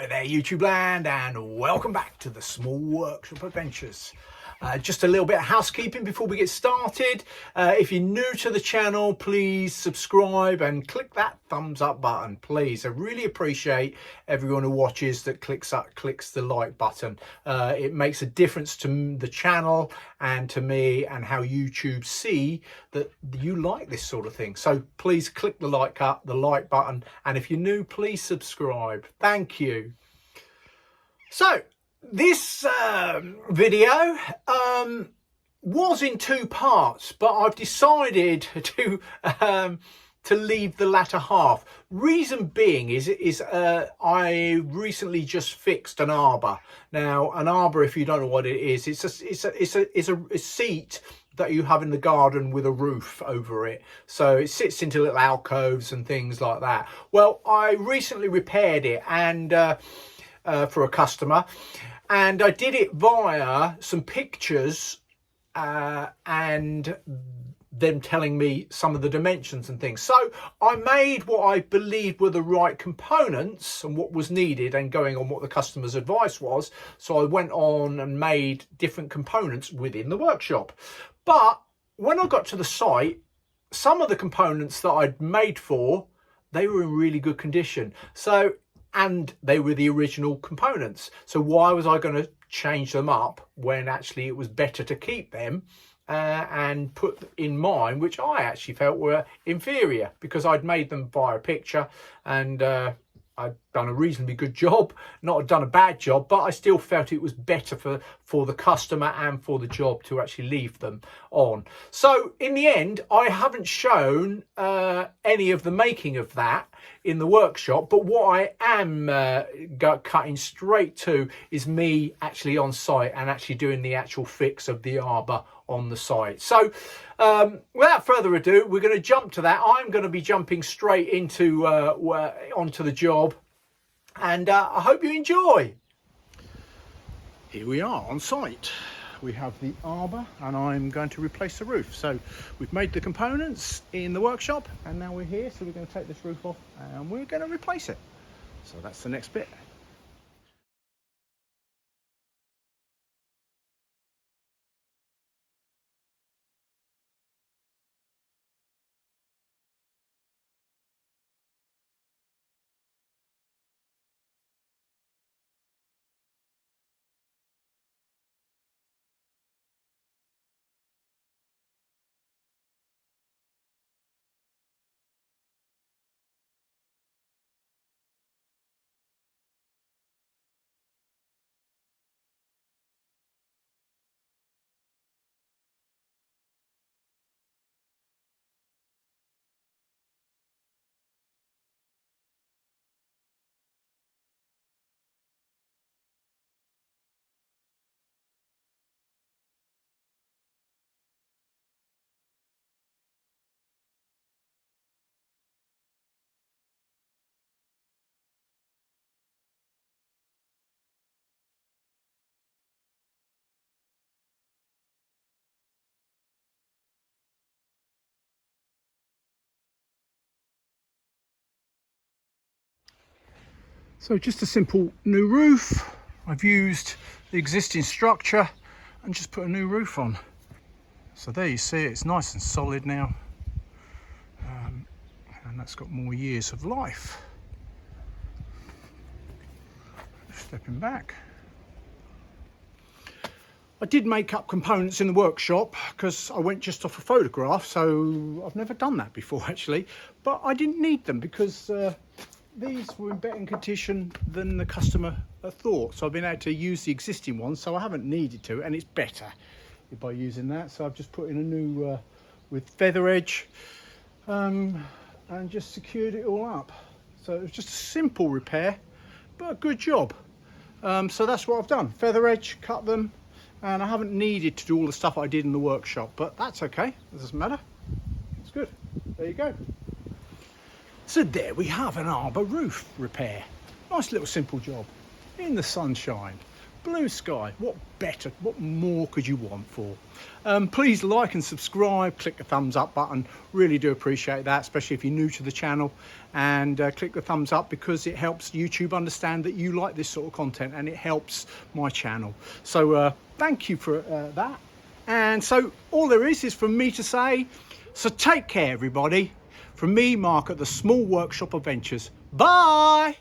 Hello there YouTube land, and welcome back to the Small Workshop Adventures. Just a little bit of housekeeping before we get started. If you're new to the channel, please subscribe and click that thumbs up button, please. I really appreciate everyone who watches that clicks the like button. It makes a difference to the channel and to me and how YouTube see that you like this sort of thing. So please click the like button, and if you're new, please subscribe. Thank you. So this video was in two parts, but I've decided to leave the latter half. Reason being is I recently just fixed an Arbour. Now, an Arbour, if you don't know what it is, it's a seat that you have in the garden with a roof over it, so it sits into little alcoves and things like that. Well, I recently repaired it and for a customer, and I did it via some pictures and them telling me some of the dimensions and things. So I made what I believed were the right components and what was needed, and going on what the customer's advice was. So I went on and made different components within the workshop. But when I got to the site, some of the components that I'd made they were in really good condition. And they were the original components. So why was I going to change them up when actually it was better to keep them and put in mine, which I actually felt were inferior, because I'd made them via picture, and I'd done a reasonably good job, not done a bad job, but I still felt it was better for the customer and for the job to actually leave them on. So in the end, I haven't shown any of the making of that in the workshop, but what I am cutting straight to is me actually on site and actually doing the actual fix of the Arbour on the site. So without further ado, we're going to jump to that. I'm going to be jumping straight into onto the job, and I hope you enjoy. Here we are on site. We have the Arbour, and I'm going to replace the roof. So we've made the components in the workshop, and now we're here, so we're going to take this roof off and we're going to replace it. So that's the next bit. So just a simple new roof. I've used the existing structure and just put a new roof on. So there you see it, it's nice and solid now, and that's got more years of life. Stepping back, I did make up components in the workshop because I went just off a photograph, so I've never done that before actually, but I didn't need them because these were in better condition than the customer thought. So I've been able to use the existing ones, so I haven't needed to, and it's better by using that. So I've just put in a new with feather edge and just secured it all up. So it was just a simple repair, but a good job. So that's what I've done. Feather edge, cut them, and I haven't needed to do all the stuff I did in the workshop, but that's okay. It doesn't matter. It's good. There you go. So there we have an Arbour roof repair. Nice little simple job in the sunshine blue sky. What better, what more could you want for? Please like and subscribe, click the thumbs up button, really do appreciate that, especially if you're new to the channel, and click the thumbs up because it helps YouTube understand that you like this sort of content, and it helps my channel. So thank you for that. And so all there is for me to say, so take care everybody. From me, Mark, at the Small Workshop Adventures. Bye!